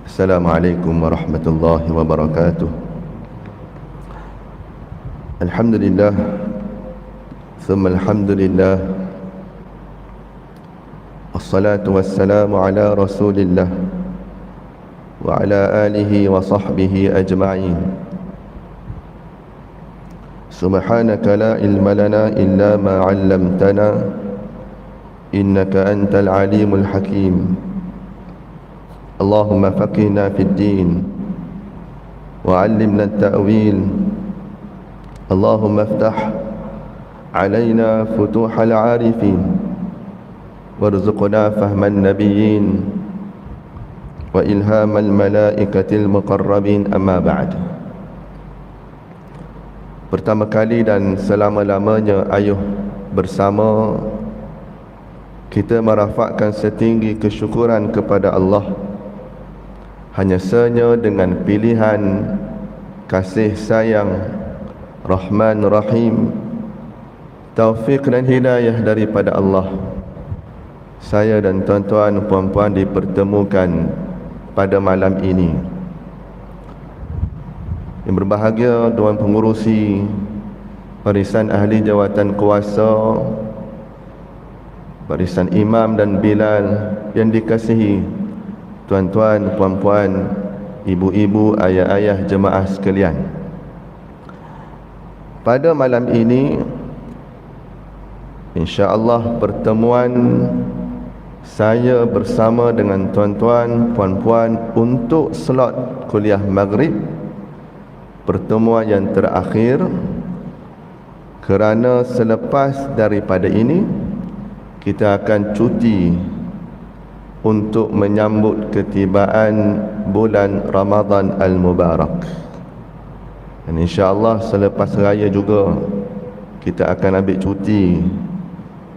Assalamualaikum warahmatullahi wabarakatuh. Alhamdulillah, thumma alhamdulillah, wassalatu wassalamu ala rasulillah wa ala alihi wa sahbihi ajma'in. Subhanaka la ilma lana illa ma 'allamtana, innaka antal alimul hakim. Allahumma faqihna fid din wa 'allimna at-ta'wil. Allahumma iftah 'alaina futuhal 'arifin warzuqna fahman nabiyyin wa ilhamal malaikatil muqarrabin, amma ba'd. Pertama kali dan selama-lamanya ayuh bersama kita merafakkan setinggi kesyukuran kepada Allah, hanya saja dengan pilihan kasih sayang Rahman Rahim, taufik dan hidayah daripada Allah, saya dan tuan-tuan puan-puan dipertemukan pada malam ini. Yang berbahagia Dewan Pengurusi, barisan ahli jawatan kuasa, barisan imam dan bilal yang dikasihi tuan-tuan, puan-puan, ibu-ibu, ayah-ayah jemaah sekalian. Pada malam ini insya-Allah pertemuan saya bersama dengan tuan-tuan, puan-puan untuk slot kuliah maghrib, pertemuan yang terakhir, kerana selepas daripada ini kita akan cuti untuk menyambut ketibaan bulan Ramadan Al-Mubarak. Dan insya-Allah selepas raya juga kita akan ambil cuti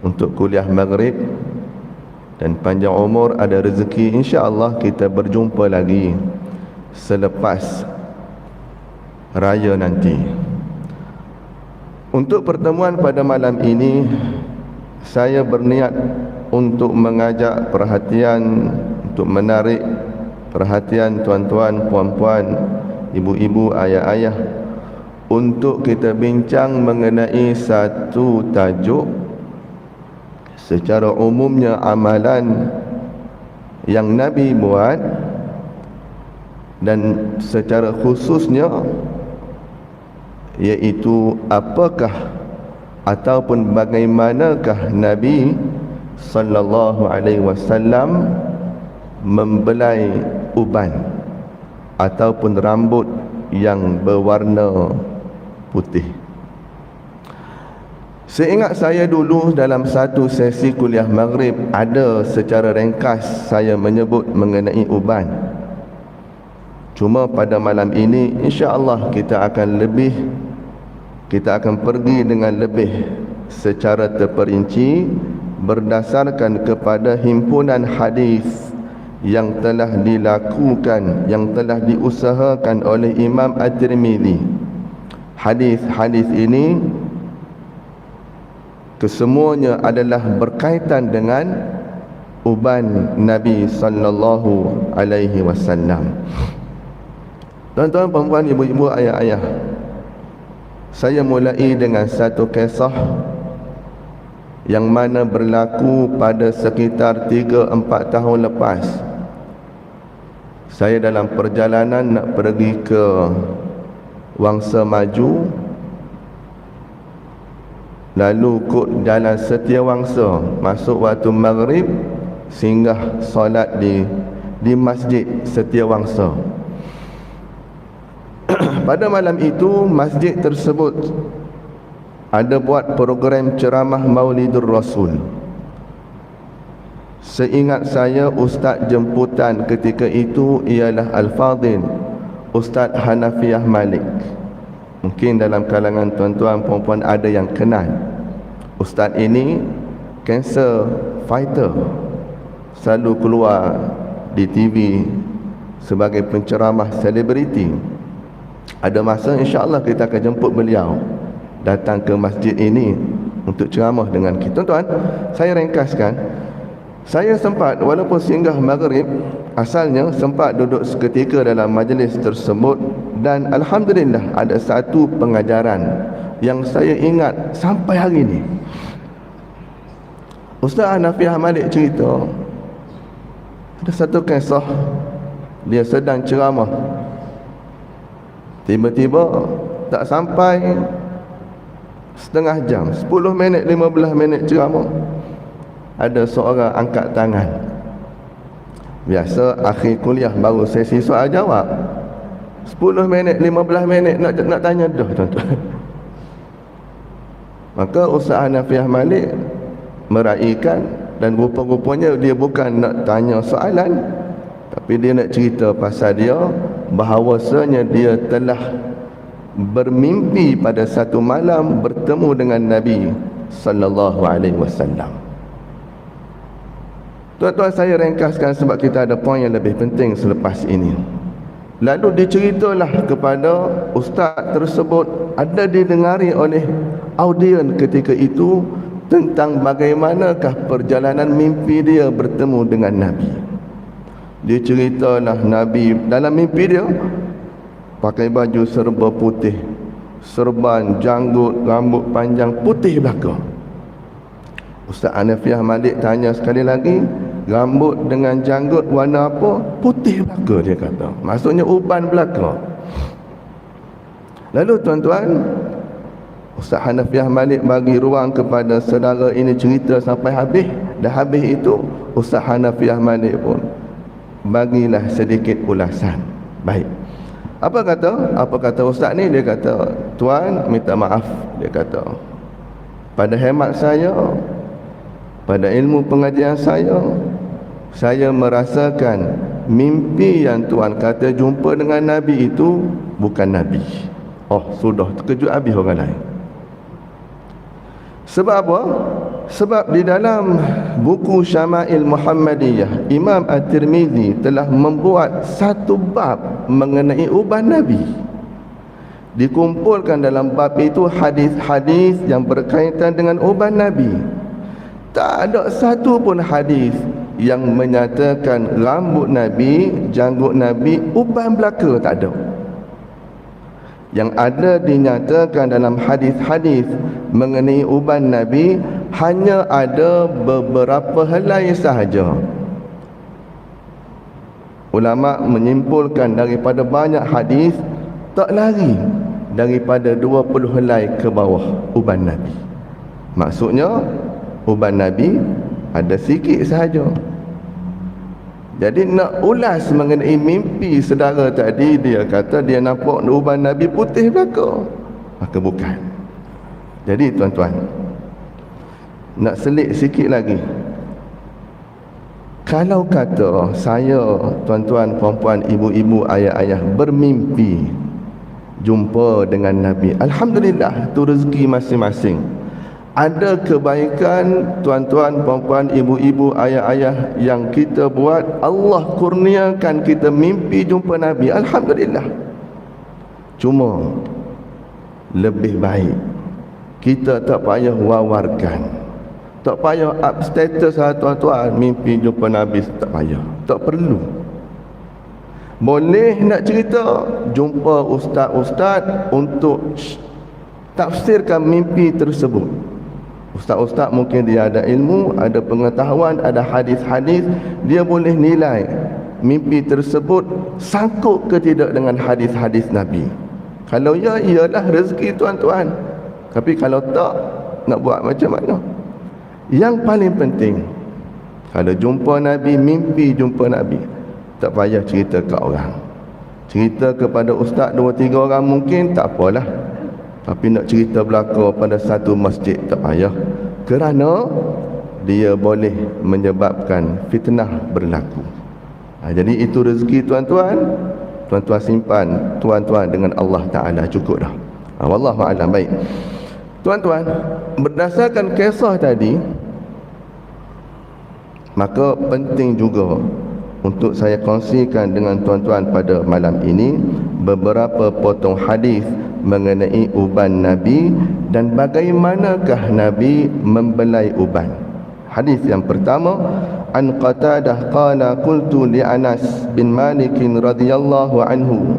untuk kuliah maghrib, dan panjang umur ada rezeki, insya-Allah kita berjumpa lagi selepas raya nanti. Untuk pertemuan pada malam ini, saya berniat untuk mengajak perhatian, untuk menarik perhatian tuan-tuan, puan-puan, ibu-ibu, ayah-ayah, untuk kita bincang mengenai satu tajuk. Secara umumnya amalan yang Nabi buat, dan secara khususnya iaitu apakah ataupun bagaimanakah Nabi sallallahu alaihi wasallam membelai uban ataupun rambut yang berwarna putih. Seingat saya dulu dalam satu sesi kuliah maghrib, ada secara ringkas saya menyebut mengenai uban. Cuma pada malam ini insya-Allah kita akan pergi dengan lebih secara terperinci berdasarkan kepada himpunan hadis yang telah dilakukan, yang telah diusahakan oleh Imam At-Tirmizi. Hadis-hadis ini kesemuanya adalah berkaitan dengan uban Nabi sallallahu alaihi wasallam. Tuan-tuan, puan-puan, ibu-ibu, ayah-ayah, saya mulai dengan satu kisah yang mana berlaku pada sekitar 3-4 tahun lepas. Saya dalam perjalanan nak pergi ke Wangsa Maju, lalu ikut jalan Setiawangsa, masuk waktu maghrib, singgah solat di masjid Setiawangsa. Pada malam itu masjid tersebut ada buat program ceramah Maulidur Rasul. Seingat saya ustaz jemputan ketika itu ialah Al-Fadhil Ustaz Hanafiah Malik. Mungkin dalam kalangan tuan-tuan puan-puan ada yang kenal. Ustaz ini cancer fighter, selalu keluar di TV sebagai penceramah selebriti. Ada masa insya-Allah kita akan jemput beliau datang ke masjid ini untuk ceramah dengan kita. Tuan-tuan, saya ringkaskan, saya sempat walaupun singgah maghrib, asalnya sempat duduk seketika dalam majlis tersebut, dan alhamdulillah ada satu pengajaran yang saya ingat sampai hari ini. Ustaz Hanafiah Malik cerita ada satu kisah, dia sedang ceramah, tiba-tiba tak sampai setengah jam, 10 minit 15 minit ceramah, ada seorang angkat tangan. Biasa akhir kuliah baru sesi soal jawab, 10 minit 15 minit nak tanya dah tuan-tuan. Maka Ustaz Hanafiah Malik meraihkan, dan rupa-rupanya dia bukan nak tanya soalan, tapi dia nak cerita pasal dia bahawasanya dia telah bermimpi pada satu malam bertemu dengan Nabi sallallahu alaihi wasallam. Tuan-tuan, saya ringkaskan sebab kita ada poin yang lebih penting selepas ini. Lalu diceritalah kepada ustaz tersebut, ada didengari oleh audien ketika itu, tentang bagaimanakah perjalanan mimpi dia bertemu dengan Nabi. Dia ceritalah Nabi dalam mimpi dia pakai baju serba putih, serban, janggut, rambut panjang putih belaka. Ustaz Hanafiah Malik tanya sekali lagi, rambut dengan janggut warna apa? Putih belaka, dia kata. Maksudnya uban belaka. Lalu tuan-tuan, Ustaz Hanafiah Malik bagi ruang kepada saudara ini cerita sampai habis. Dah habis itu, Ustaz Hanafiah Malik pun bagilah sedikit ulasan. Baik. Apa kata ustaz ni? Dia kata, tuan minta maaf, dia kata, pada hemat saya, pada ilmu pengajian saya merasakan mimpi yang tuan kata jumpa dengan Nabi itu bukan Nabi. Oh, sudah terkejut habis orang lain. Sebab apa? Sebab di dalam buku Syama'il Muhammadiyah, Imam At-Tirmizi telah membuat satu bab mengenai uban Nabi. Dikumpulkan dalam bab itu hadis-hadis yang berkaitan dengan uban Nabi. Tak ada satu pun hadis yang menyatakan rambut Nabi, janggut Nabi, uban belaka, tak ada. Yang ada dinyatakan dalam hadis-hadis mengenai uban Nabi hanya ada beberapa helai sahaja. Ulama menyimpulkan daripada banyak hadis tak lari daripada 20 helai ke bawah uban Nabi. Maksudnya uban Nabi ada sikit sahaja. Jadi nak ulas mengenai mimpi saudara tadi, dia kata dia nampak uban Nabi putih belaka, maka bukan. Jadi tuan-tuan, nak selit sikit lagi, kalau kata saya, tuan-tuan, puan-puan, ibu-ibu, ayah-ayah bermimpi jumpa dengan Nabi, alhamdulillah, itu rezeki masing-masing. Ada kebaikan, tuan-tuan, puan-puan, ibu-ibu, ayah-ayah yang kita buat, Allah kurniakan kita mimpi jumpa Nabi, alhamdulillah. Cuma lebih baik kita tak payah wawarkan, tak payah up status tuan-tuan, mimpi jumpa Nabi, tak payah, tak perlu. Boleh nak cerita, jumpa ustaz-ustaz untuk tafsirkan mimpi tersebut. Ustaz-ustaz mungkin dia ada ilmu, ada pengetahuan, ada hadis-hadis, dia boleh nilai mimpi tersebut sangkut ke tidak dengan hadis-hadis Nabi. Kalau ya, ialah rezeki tuan-tuan. Tapi kalau tak, nak buat macam mana? Yang paling penting, kalau jumpa Nabi, mimpi jumpa Nabi, tak payah cerita ke orang. Cerita kepada ustaz 2-3 orang mungkin tak apalah, tapi nak cerita belaka pada satu masjid tak payah, kerana dia boleh menyebabkan fitnah berlaku. Jadi itu rezeki tuan-tuan, tuan-tuan simpan tuan-tuan dengan Allah Ta'ala, cukup dah. Wallahu a'lam. Baik tuan-tuan, berdasarkan kisah tadi, maka penting juga untuk saya kongsikan dengan tuan-tuan pada malam ini beberapa potong hadis mengenai uban Nabi dan bagaimanakah Nabi membelai uban. Hadis yang pertama, an Qatadah qala qultu li Anas bin Malik radhiyallahu anhu,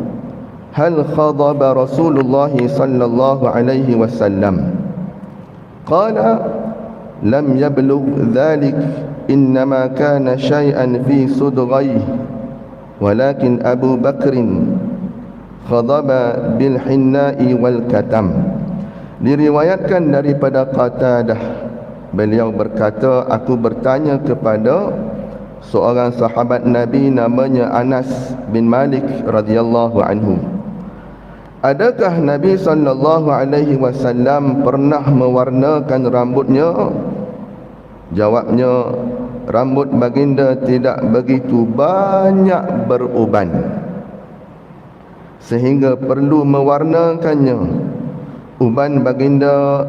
hal khadaba Rasulullah sallallahu alaihi wasallam? Qala lam yablugh dhalik, innama kana syai'an fi sudghayhi, walakin Abu Bakrin khadaba bil hinna'i wal katam. Diriwayatkan daripada Qatadah, beliau berkata, aku bertanya kepada seorang sahabat Nabi namanya Anas bin Malik radhiyallahu anhu, adakah Nabi sallallahu alaihi wasallam pernah mewarnakan rambutnya? Jawabnya, rambut baginda tidak begitu banyak beruban sehingga perlu mewarnakannya. Uban baginda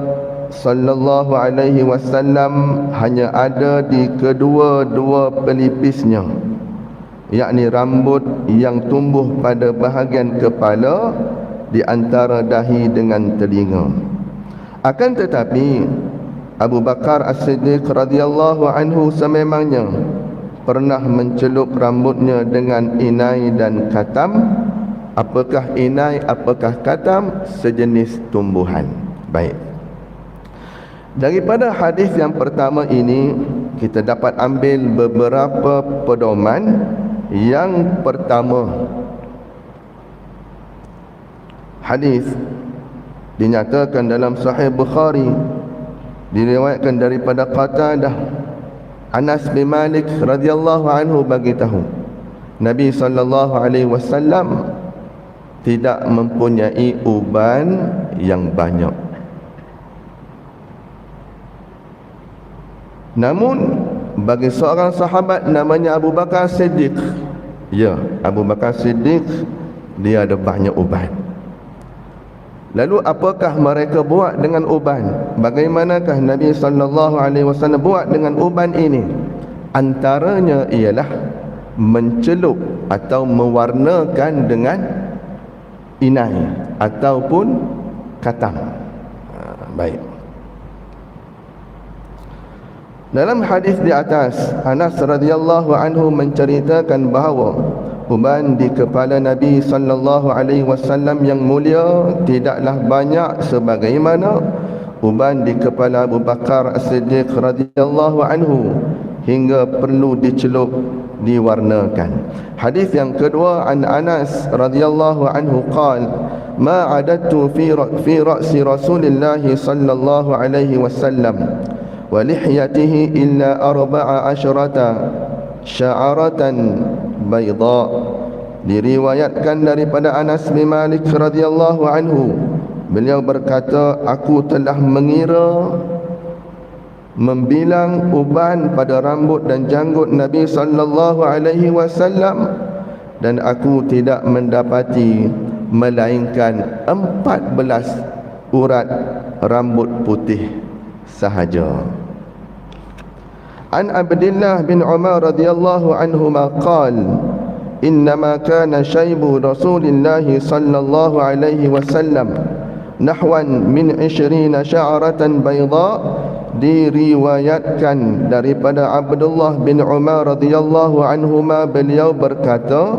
sallallahu alaihi wasallam hanya ada di kedua-dua pelipisnya, yakni rambut yang tumbuh pada bahagian kepala di antara dahi dengan telinga. Akan tetapi Abu Bakar As-Siddiq radhiyallahu anhu sememangnya pernah mencelup rambutnya dengan inai dan katam. Apakah inai, apakah katam? Sejenis tumbuhan. Baik, daripada hadis yang pertama ini kita dapat ambil beberapa pedoman. Yang pertama, hadis dinyatakan dalam Sahih Bukhari, diriwayatkan daripada Qatadah. Anas bin Malik radhiyallahu anhu bagi tahu, Nabi sallallahu alaihi wasallam tidak mempunyai uban yang banyak. Namun bagi seorang sahabat namanya Abu Bakar Siddiq, ya, Abu Bakar Siddiq, dia ada banyak uban. Lalu apakah mereka buat dengan uban? Bagaimanakah Nabi sallallahu alaihi wasallam buat dengan uban ini? Antaranya ialah mencelup atau mewarnakan dengan inai ataupun katam. Baik. Dalam hadis di atas, Anas radhiyallahu anhu menceritakan bahawa uban di kepala Nabi sallallahu alaihi wasallam yang mulia tidaklah banyak sebagaimana uban di kepala Abu Bakar As-Siddiq radhiyallahu anhu hingga perlu dicelup, diwarnakan. Hadis yang kedua, an Anas radhiyallahu anhu qala ma adattu fi ra'si Rasulillah sallallahu alaihi wasallam wa lihyatihi illa 14 sya'aratan bayda. Diriwayatkan daripada Anas bin Malik radhiyallahu anhu, beliau berkata, aku telah mengira, membilang uban pada rambut dan janggut Nabi sallallahu alaihi wasallam, dan aku tidak mendapati melainkan 14 urat rambut putih sahaja. An Abdullah bin Umar radhiyallahu anhuma qala innama kana shaybu Rasulillah sallallahu alaihi wasallam nahwan min 20 sya'ratan bayda. Diriwayatkan daripada Abdullah bin Umar radhiyallahu anhuma, beliau berkata,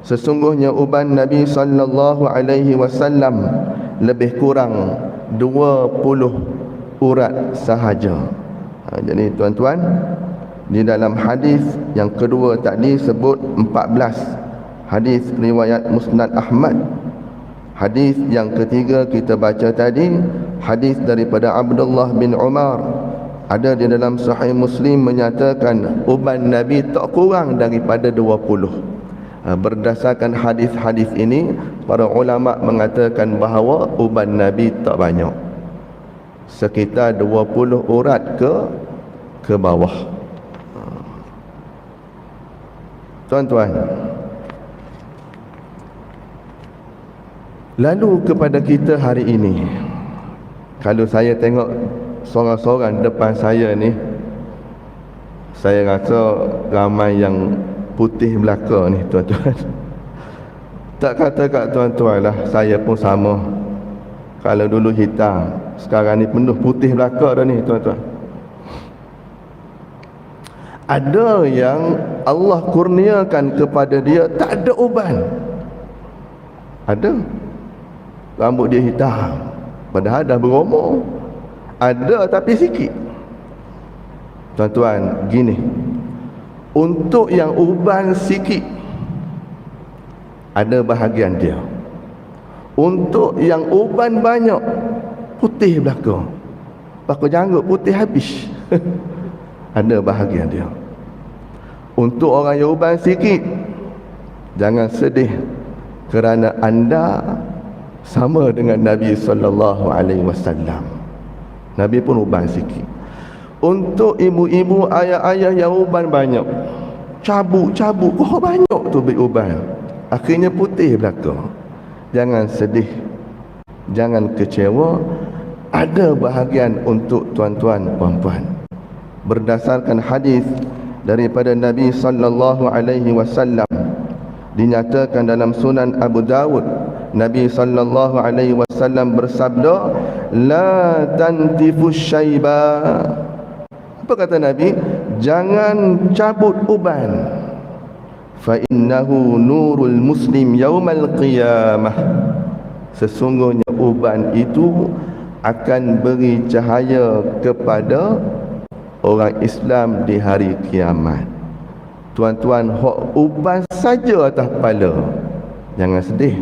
sesungguhnya uban Nabi sallallahu alaihi wasallam lebih kurang 20 urat sahaja. Jadi tuan-tuan, di dalam hadis yang kedua tadi sebut 14, hadis riwayat Musnad Ahmad. Hadis yang ketiga kita baca tadi, hadis daripada Abdullah bin Umar, ada di dalam Sahih Muslim menyatakan uban Nabi tak kurang daripada 20. Berdasarkan hadis-hadis ini, para ulama mengatakan bahawa uban Nabi tak banyak, sekitar 20 urat ke bawah. Tuan-tuan, lalu kepada kita hari ini, kalau saya tengok seorang-seorang depan saya ni, saya rasa ramai yang putih belaka ni tuan-tuan. Tak kata kat tuan-tuan lah, saya pun sama. Kalau dulu hitam, sekarang ni penuh putih belaka dah ni tuan-tuan. Ada yang Allah kurniakan kepada dia tak ada uban. Ada. Rambut dia hitam, padahal dah berumur. Ada tapi sikit. Tuan-tuan, gini, untuk yang uban sikit ada bahagian dia. Untuk yang uban banyak, putih belakang, pakai janggut putih habis. Ada bahagian dia. Untuk orang yang uban sikit, jangan sedih, kerana anda sama dengan Nabi SAW. Nabi pun uban sikit. Untuk ibu-ibu, ayah-ayah yang uban banyak, cabuk-cabuk, banyak tu uban, akhirnya putih belakang. Jangan sedih, jangan kecewa. Ada bahagian untuk tuan-tuan puan-puan. Berdasarkan hadis daripada Nabi SAW, dinyatakan dalam Sunan Abu Dawud, Nabi SAW bersabda, la tantifus syaiba. Apa kata Nabi? Jangan cabut uban, fa innahu nurul muslim yaumal qiyamah. Sesungguhnya uban itu akan beri cahaya kepada orang Islam di hari kiamat. Tuan-tuan, hak uban saja atas kepala, jangan sedih,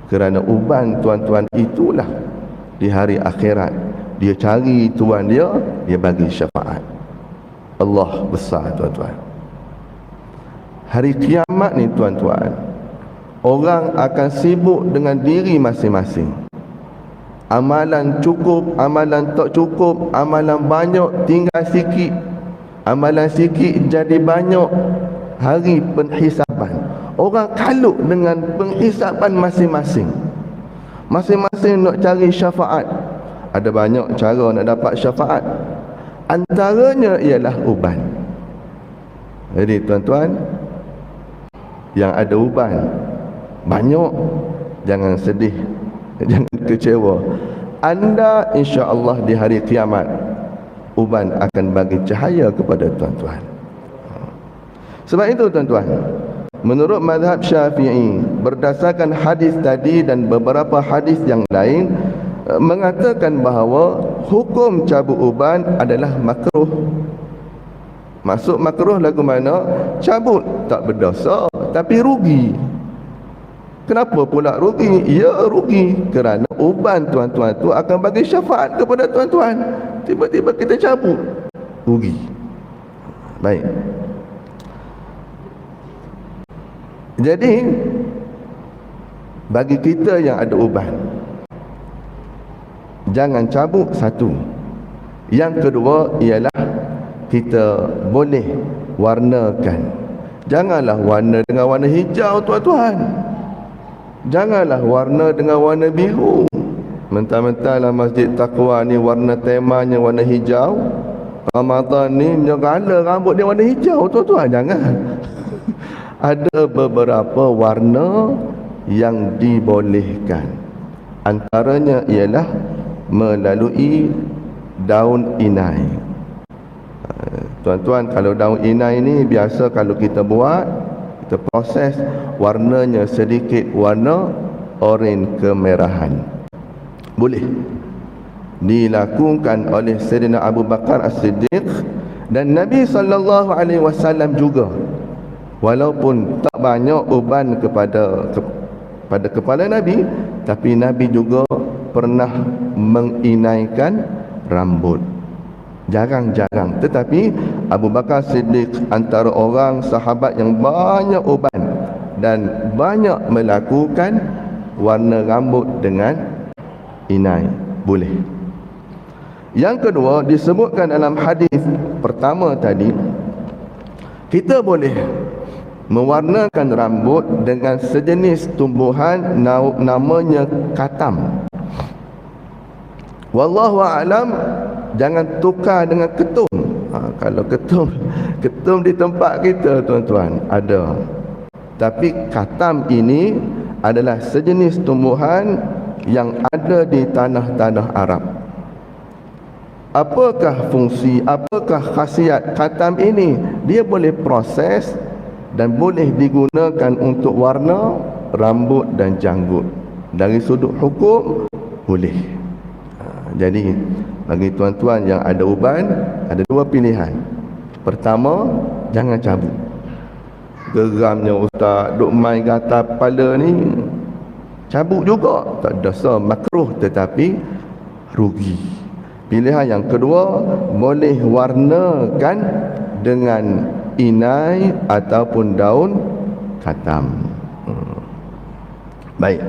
kerana uban tuan-tuan itulah di hari akhirat dia cari tuan dia bagi syafaat. Allah besar tuan-tuan. Hari kiamat ni tuan-tuan, orang akan sibuk dengan diri masing-masing. Amalan cukup, amalan tak cukup, amalan banyak tinggal sikit, amalan sikit jadi banyak. Hari penghisaban, orang kalut dengan penghisaban masing-masing. Masing-masing nak cari syafaat. Ada banyak cara nak dapat syafaat, antaranya ialah uban. Jadi tuan-tuan yang ada uban banyak, jangan sedih, jangan kecewa. Anda insya-Allah di hari kiamat, uban akan bagi cahaya kepada tuan-tuan. Sebab itu tuan-tuan, menurut mazhab Syafi'i, berdasarkan hadis tadi dan beberapa hadis yang lain, mengatakan bahawa hukum cabut uban adalah makruh. Maksud makruh lagu mana? Cabut tak berdosa, tapi rugi. Kenapa pula rugi? Ya rugi kerana uban tuan-tuan tu akan bagi syafaat kepada tuan-tuan. Tiba-tiba kita cabut, rugi. Baik. Jadi bagi kita yang ada uban, jangan cabut, satu. Yang kedua ialah kita boleh warnakan. Janganlah warna dengan warna hijau tuan-tuan. Janganlah warna dengan warna biru. Mentang-mentang lah Masjid Taqwa ni warna temanya warna hijau, Ramadan ni menyegala rambut dia warna hijau tuan-tuan. Jangan. Ada beberapa warna yang dibolehkan. Antaranya ialah melalui daun inai. Tuan-tuan, kalau daun inai ni biasa kalau kita buat, kita proses, warnanya sedikit warna oranye kemerahan. Boleh dilakukan oleh Sayyidina Abu Bakar As-Siddiq dan Nabi SAW juga. Walaupun tak banyak uban pada kepala Nabi, tapi Nabi juga pernah menginaikan rambut. Jarang-jarang, tetapi Abu Bakar Siddiq antara orang sahabat yang banyak uban dan banyak melakukan warna rambut dengan inai. Boleh. Yang kedua, disebutkan dalam hadis pertama tadi, kita boleh mewarnakan rambut dengan sejenis tumbuhan namanya katam. Wallahu a'lam, jangan tukar dengan ketum. Kalau ketum di tempat kita tuan-tuan ada, tapi katam ini adalah sejenis tumbuhan yang ada di tanah-tanah Arab. apakah fungsi, apakah khasiat khatam ini? Dia boleh proses dan boleh digunakan untuk warna rambut dan janggut. Dari sudut hukum boleh. Jadi bagi tuan-tuan yang ada uban, ada dua pilihan. Pertama, jangan cabut. Geramnya ustaz, duk main gatal kepala ni, cabut juga tak dosa, makruh tetapi rugi. Pilihan yang kedua, boleh warnakan dengan inai ataupun daun khatam. Baik.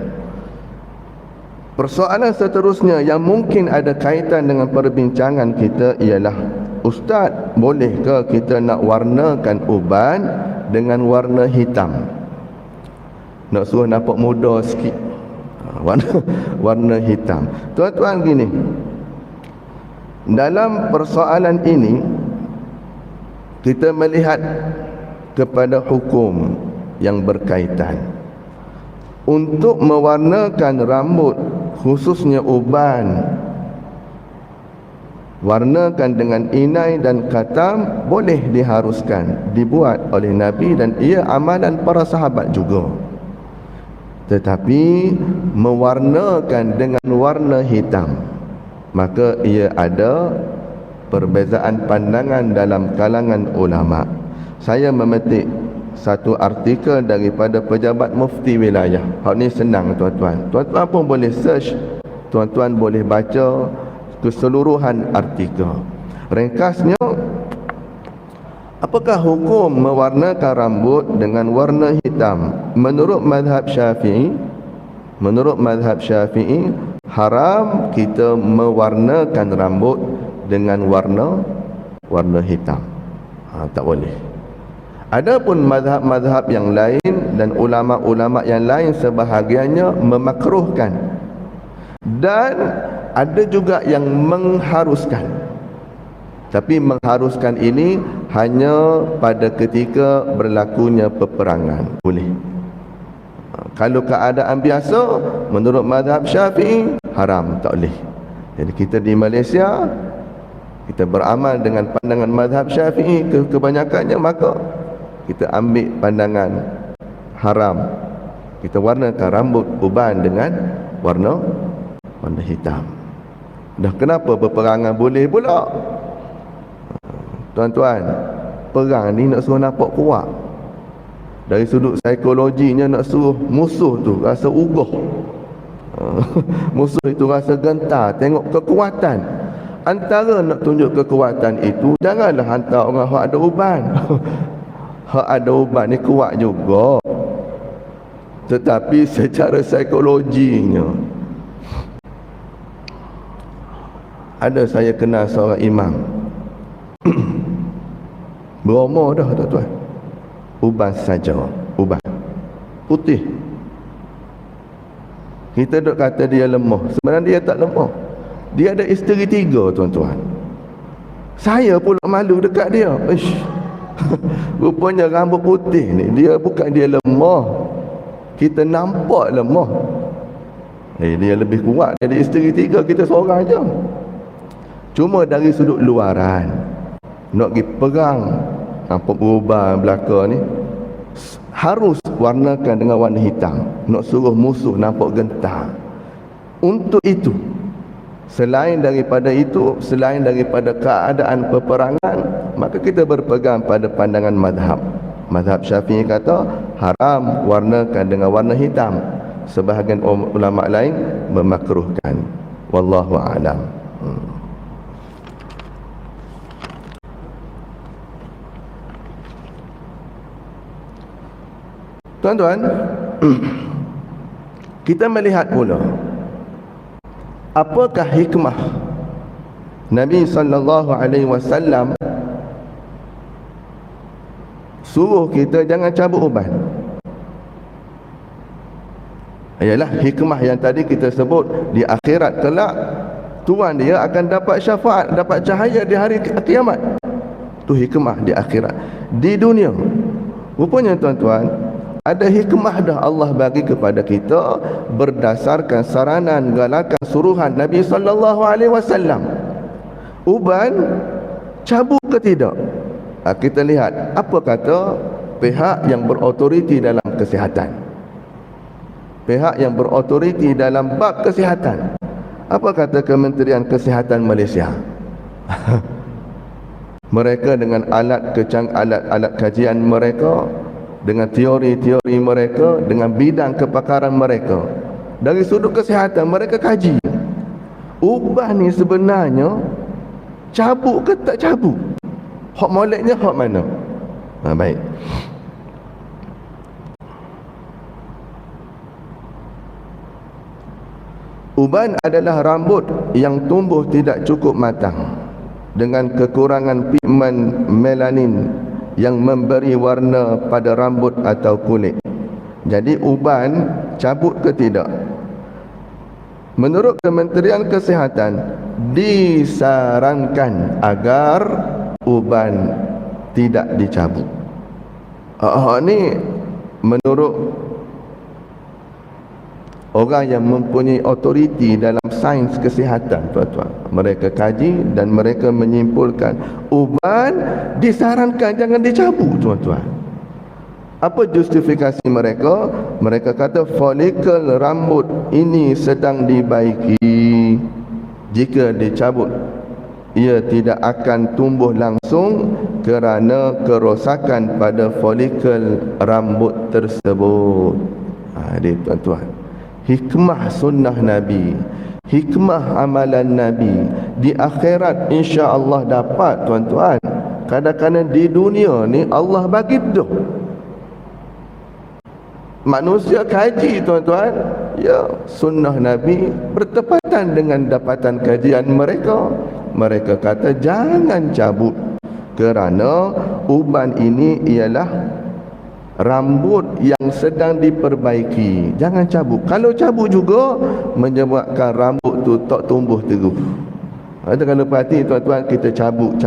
Persoalan seterusnya yang mungkin ada kaitan dengan perbincangan kita ialah, ustaz, bolehkah kita nak warnakan uban dengan warna hitam? Nak suruh nampak muda sikit, warna hitam. Tuan-tuan, gini, dalam persoalan ini kita melihat kepada hukum yang berkaitan. Untuk mewarnakan rambut, khususnya uban, warnakan dengan inai dan khatam, boleh diharuskan, dibuat oleh Nabi dan ia amalan para sahabat juga. Tetapi mewarnakan dengan warna hitam, maka ia ada perbezaan pandangan dalam kalangan ulama. Saya memetik satu artikel daripada pejabat mufti wilayah. Hal ni senang tuan-tuan. Tuan-tuan pun boleh search, tuan-tuan boleh baca keseluruhan artikel. Ringkasnya, apakah hukum mewarnakan rambut dengan warna hitam? Menurut mazhab Syafi'i, haram kita mewarnakan rambut dengan warna hitam. Tak boleh. Adapun mazhab-mazhab yang lain dan ulama-ulama yang lain sebahagiannya memakruhkan, dan ada juga yang mengharuskan. Tapi mengharuskan ini hanya pada ketika berlakunya peperangan. Boleh. Kalau keadaan biasa, menurut mazhab Syafi'i, haram, tak boleh. Jadi kita di Malaysia, kita beramal dengan pandangan mazhab Syafi'i kebanyakannya, maka kita ambil pandangan haram. Kita warnakan rambut uban dengan warna hitam. Dah kenapa peperangan boleh pula? Tuan-tuan, perang ni nak suruh nampak kuat. Dari sudut psikologinya nak suruh musuh tu rasa ugoh. Musuh itu rasa gentar, tengok kekuatan. Antara nak tunjuk kekuatan itu, janganlah hantar orang yang ada uban. Hak ada uban ni kuat juga, tetapi secara psikologinya. Ada saya kenal seorang imam berumur dah tuan-tuan, uban saja, uban putih. Kita duk kata dia lemah, sebenarnya dia tak lemah. Dia ada isteri 3 tuan-tuan. Saya pula malu dekat dia. Rupanya rambut putih ni, dia bukan dia lemah, kita nampak lemah. Dia lebih kuat, dia ada isteri 3, kita seorang je. Cuma dari sudut luaran, nak pergi perang, nampak berubah belakang ni, harus warnakan dengan warna hitam. Nak suruh musuh nampak gentar. Untuk itu, selain daripada keadaan peperangan, maka kita berpegang pada pandangan mazhab. Mazhab Syafi'i kata haram warnakan dengan warna hitam. Sebahagian ulama lain memakruhkan. Wallahu a'lam. Tuan-tuan, kita melihat pula apakah hikmah Nabi SAW suruh kita jangan cabut uban. Ialah hikmah yang tadi kita sebut, di akhirat kelak tuan dia akan dapat syafaat, dapat cahaya di hari kiamat. Itu hikmah di akhirat. Di dunia, rupanya tuan-tuan, ada hikmah dah Allah bagi kepada kita berdasarkan saranan, galakan, suruhan Nabi SAW. Uban cabut ke tidak? Kita lihat apa kata pihak yang berotoriti dalam kesihatan. Pihak yang berotoriti dalam bab kesihatan. Apa kata Kementerian Kesihatan Malaysia? Mereka dengan alat kajian mereka, dengan teori-teori mereka, dengan bidang kepakaran mereka, dari sudut kesihatan mereka kaji uban ni sebenarnya cabut ke tak cabut, hak moleknya hak mana. Baik. Uban adalah rambut yang tumbuh tidak cukup matang dengan kekurangan pigmen melanin yang memberi warna pada rambut atau kulit. Jadi uban cabut ke tidak? Menurut Kementerian Kesihatan, disarankan agar uban tidak dicabut. Ini menurut orang yang mempunyai otoriti dalam sains kesihatan, tuan-tuan. Mereka kaji dan mereka menyimpulkan uban disarankan jangan dicabut, tuan-tuan. Apa justifikasi mereka? Mereka kata folikel rambut ini sedang dibaiki. Jika dicabut, ia tidak akan tumbuh langsung kerana kerosakan pada folikel rambut tersebut. Ini tuan-tuan, hikmah sunnah Nabi, hikmah amalan Nabi. Di akhirat insya-Allah dapat, tuan-tuan. Kadang-kadang di dunia ni Allah bagi dah. Manusia kaji, tuan-tuan, ya, sunnah Nabi bertepatan dengan dapatan kajian mereka. Mereka kata jangan cabut kerana uban ini ialah rambut yang sedang diperbaiki. Jangan cabut. Kalau cabut juga menyebabkan rambut tu tak tumbuh terus. Ada kalau perhati, tuan-tuan, kita cabut,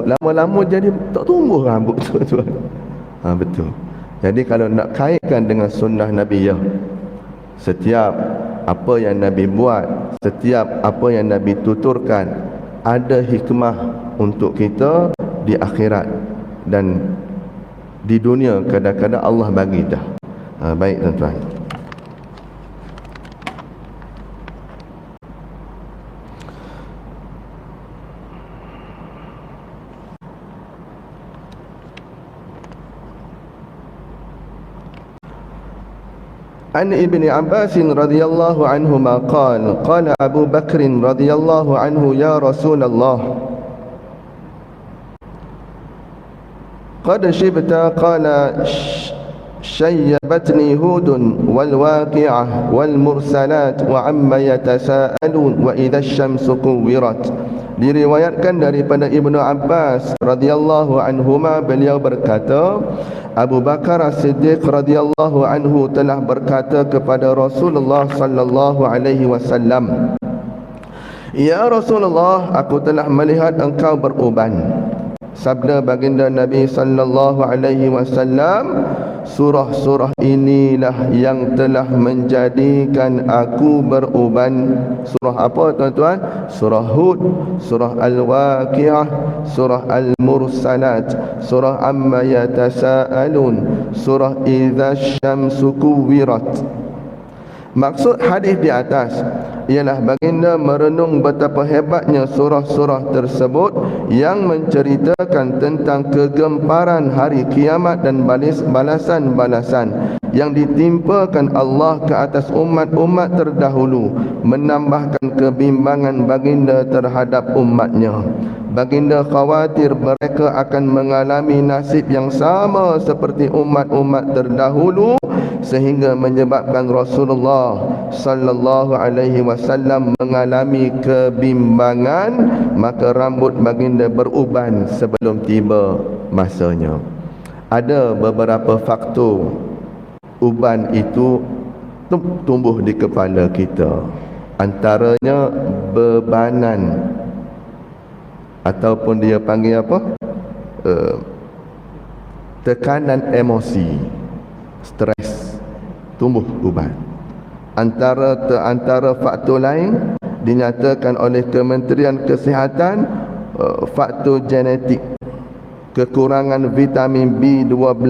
lama-lama jadi tak tumbuh rambut, tuan-tuan. Betul. Jadi kalau nak kaitkan dengan sunnah Nabi, ya, setiap apa yang Nabi buat, setiap apa yang Nabi tuturkan, ada hikmah untuk kita di akhirat dan di dunia. Kadang-kadang Allah bagi dah. Baik, tuan-tuan. An Ibni Abbas radhiyallahu anhuma qala Abu Bakr radhiyallahu anhu ya Rasulullah qad shibta qala shayyabatni hudun wal waqi'ah wal mursalat wa amma yatasaalun wa idha asy-syamsu kuwirat. Diriwayatkan daripada Ibnu Abbas radhiyallahu anhuma, beliau berkata, Abu Bakar As-Siddiq radhiyallahu anhu telah berkata kepada Rasulullah sallallahu alaihi wasallam, "Ya Rasulullah, aku telah melihat engkau beruban." Sabda baginda Nabi sallallahu alaihi wasallam, surah-surah inilah yang telah menjadikan aku beruban. Surah apa, tuan-tuan? Surah Hud, surah Al-Waqi'ah, surah Al-Mursalat, surah Amma Yatasaalun, surah Idza Syamsu Kuwirat. Maksud hadis di atas ialah baginda merenung betapa hebatnya surah-surah tersebut yang menceritakan tentang kegemparan hari kiamat dan balasan-balasan yang ditimpakan Allah ke atas umat-umat terdahulu, menambahkan kebimbangan baginda terhadap umatnya. Baginda khawatir mereka akan mengalami nasib yang sama seperti umat-umat terdahulu, sehingga menyebabkan Rasulullah sallallahu alaihi wasallam mengalami kebimbangan, maka rambut baginda beruban sebelum tiba masanya. Ada beberapa faktor uban itu tumbuh di kepala kita. Antaranya bebanan, ataupun dia panggil apa? Tekanan emosi, stres, tumbuh uban. Antara faktor lain dinyatakan oleh Kementerian Kesihatan, faktor genetik, kekurangan vitamin B12,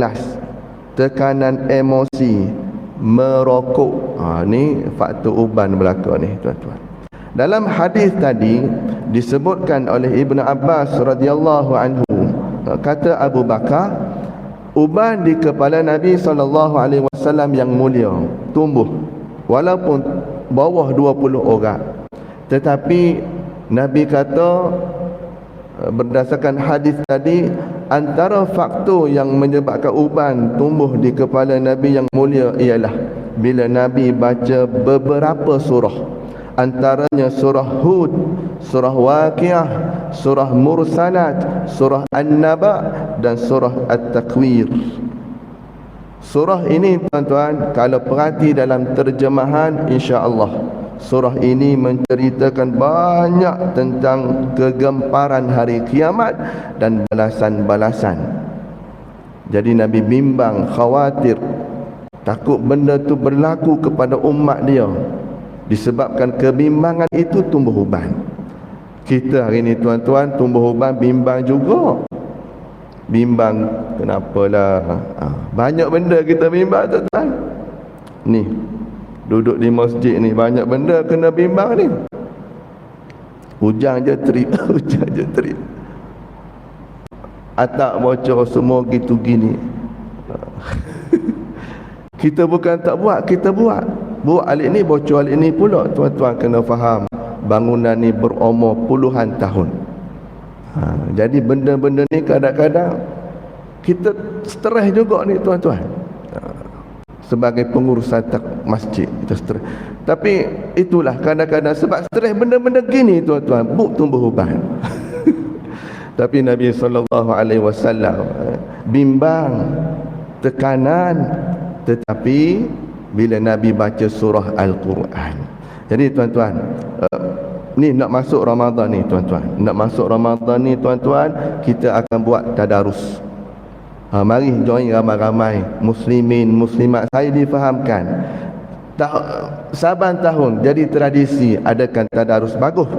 tekanan emosi, merokok. Ni faktor uban berlaku ni tuan-tuan. Dalam hadis tadi disebutkan oleh Ibn Abbas radhiyallahu anhu, kata Abu Bakar, uban di kepala Nabi SAW yang mulia tumbuh walaupun bawah 20 orang. Tetapi Nabi kata, berdasarkan hadis tadi, antara faktor yang menyebabkan uban tumbuh di kepala Nabi yang mulia ialah bila Nabi baca beberapa surah, antaranya surah Hud, surah Waqiah, surah Mursalat, surah An-Naba dan surah At-Takwir. Surah ini tuan-tuan, kalau perhati dalam terjemahan, insya-Allah surah ini menceritakan banyak tentang kegemparan hari kiamat dan balasan-balasan. Jadi Nabi bimbang, khawatir, takut benda tu berlaku kepada umat dia. Disebabkan kebimbangan itu tumbuh uban. Kita hari ni tuan-tuan tumbuh uban bimbang juga. Bimbang kenapalah. Banyak benda kita bimbang tuan-tuan. Ni duduk di masjid ni banyak benda kena bimbang ni. Hujan je trip, hujan je trip. Atap bocor semua gitu gini. Kita bukan tak buat, kita buat. Buat alik ni, bocor alik ni pula. Tuan-tuan kena faham, bangunan ni berumur puluhan tahun. Jadi benda-benda ni kadang-kadang kita stres juga ni tuan-tuan. Sebagai pengurusan masjid kita stres. Tapi itulah kadang-kadang sebab stres benda-benda gini tuan-tuan, tumbuh uban. Tapi Nabi SAW bimbang, tekanan, tetapi bila Nabi baca surah Al-Quran. Jadi tuan-tuan, ni nak masuk Ramadan ni tuan-tuan. Nak masuk Ramadan ni tuan-tuan, kita akan buat tadarus. Mari join ramai-ramai muslimin, muslimat. Saya difahamkan saban tahun jadi tradisi adakan tadarus. Bagus,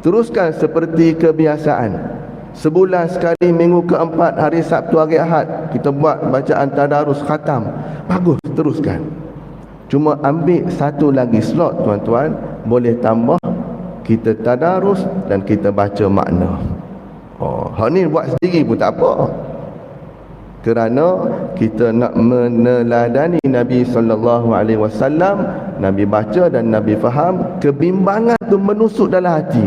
teruskan seperti kebiasaan. Sebulan sekali, minggu keempat, hari Sabtu, hari Ahad, kita buat bacaan tadarus khatam. Bagus, teruskan. Cuma ambil satu lagi slot tuan-tuan, boleh tambah, kita tadarus dan kita baca makna. Hak ni buat sendiri pun tak apa. Kerana kita nak meneladani Nabi SAW. Nabi baca dan Nabi faham, kebimbangan tu menusuk dalam hati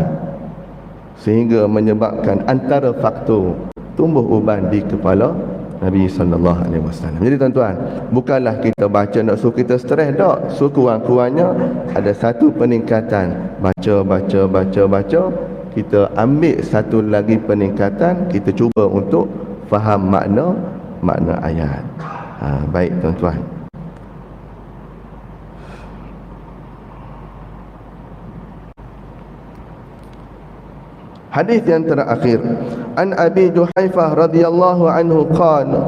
sehingga menyebabkan antara faktor tumbuh uban di kepala Nabi SAW. Jadi tuan-tuan, bukanlah kita baca nak suruh kita stres, tak. Suruh kurang-kurangnya ada satu peningkatan. Baca. Kita ambil satu lagi peningkatan, kita cuba untuk faham makna ayat. Baik tuan-tuan. Hadis yang terakhir, an Abi Juhaifah radhiyallahu anhu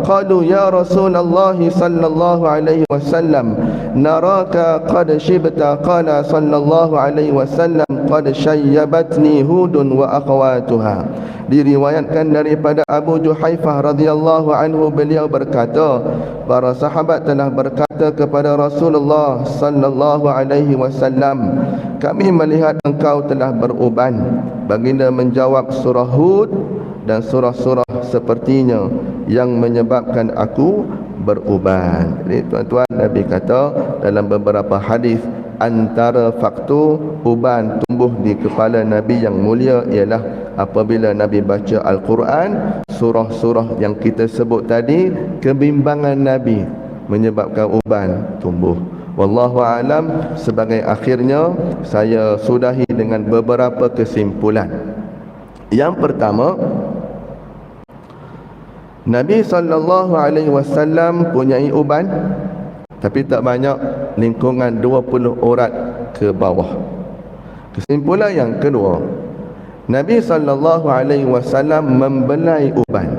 qalu ya Rasulullah sallallahu alaihi wasallam naraka qad shibta, qala sallallahu alaihi wasallam qad shayyabatni Hudun wa akhawatuha. Diriwayatkan daripada Abu Juhaifah radhiyallahu anhu, beliau berkata, para sahabat telah berkata kepada Rasulullah sallallahu alaihi wasallam, kami melihat engkau telah beruban. Baginda menjawab, surah Hud dan surah-surah sepertinya yang menyebabkan aku beruban. Jadi tuan-tuan, Nabi kata dalam beberapa hadis, antara faktor uban tumbuh di kepala Nabi yang mulia ialah apabila Nabi baca Al-Quran, surah-surah yang kita sebut tadi, kebimbangan Nabi menyebabkan uban tumbuh. Wallahu alam. Sebagai akhirnya, saya sudahi dengan beberapa kesimpulan. Yang pertama, Nabi SAW punyai uban, tapi tak banyak, lingkungan 20 orat ke bawah. Kesimpulan yang kedua, Nabi SAW membelai uban,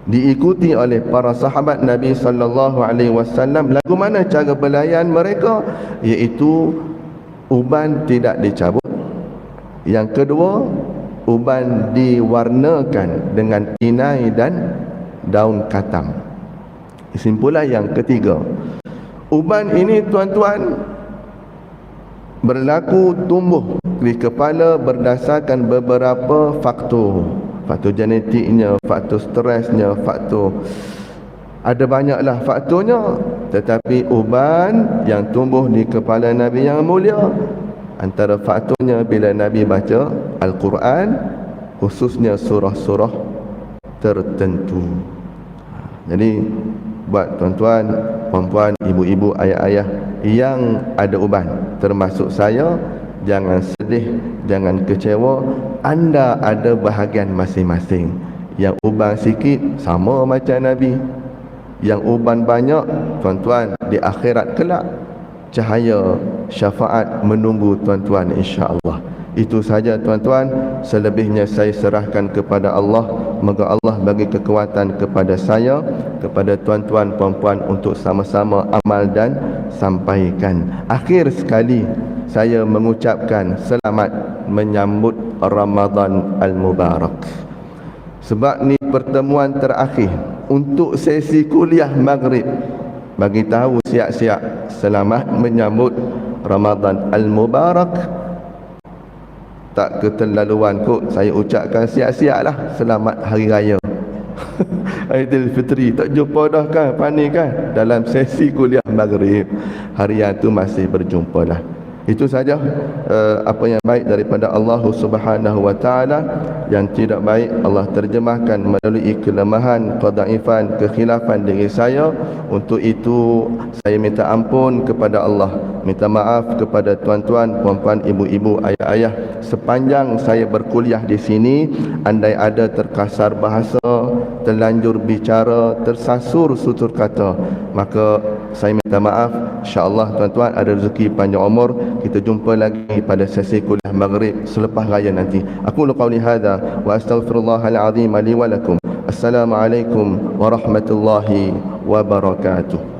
diikuti oleh para sahabat Nabi SAW. Lagu mana cara belayan mereka? Iaitu uban tidak dicabut. Yang kedua, uban diwarnakan dengan inai dan daun katam. Kesimpulan yang ketiga, uban ini tuan-tuan berlaku tumbuh di kepala berdasarkan beberapa faktor. Faktor genetiknya, faktor stresnya, faktor, ada banyaklah faktornya. Tetapi uban yang tumbuh di kepala Nabi yang mulia, antara faktornya bila Nabi baca Al-Quran, khususnya surah-surah tertentu. Jadi buat tuan-tuan, puan-puan, ibu-ibu, ayah-ayah yang ada uban, termasuk saya, jangan sedih, jangan kecewa. Anda ada bahagian masing-masing. Yang uban sikit sama macam Nabi, yang uban banyak, tuan-tuan, di akhirat kelak cahaya syafaat menunggu tuan-tuan, insya-Allah. Itu saja tuan-tuan, selebihnya saya serahkan kepada Allah. Moga Allah bagi kekuatan kepada saya, kepada tuan-tuan puan-puan untuk sama-sama amal dan sampaikan. Akhir sekali saya mengucapkan selamat menyambut Ramadan Al-Mubarak. Sebab ni pertemuan terakhir untuk sesi kuliah maghrib. Bagi tahu siap-siap selamat menyambut Ramadan Al-Mubarak. Tak keterlaluan kot saya ucapkan siap-siaplah selamat hari raya Aidilfitri. Tak jumpa dah kan, panik kan, dalam sesi kuliah maghrib. Harian tu masih berjumpa lah. Itu saja apa yang baik daripada Allah Subhanahu wa taala. Yang tidak baik Allah terjemahkan melalui kelemahan, kedaifan, kekhilafan diri saya. Untuk itu saya minta ampun kepada Allah, minta maaf kepada tuan-tuan, puan-puan, ibu-ibu, ayah-ayah. Sepanjang saya berkuliah di sini, andai ada terkasar bahasa, terlanjur bicara, tersasur tutur kata, maka saya minta maaf. InsyaAllah tuan-tuan ada rezeki panjang umur. Kita jumpa lagi pada sesi kuliah maghrib selepas raya nanti. Aku qauli hadza wa astaghfirullahal azim li wa lakum. Assalamualaikum warahmatullahi wabarakatuh.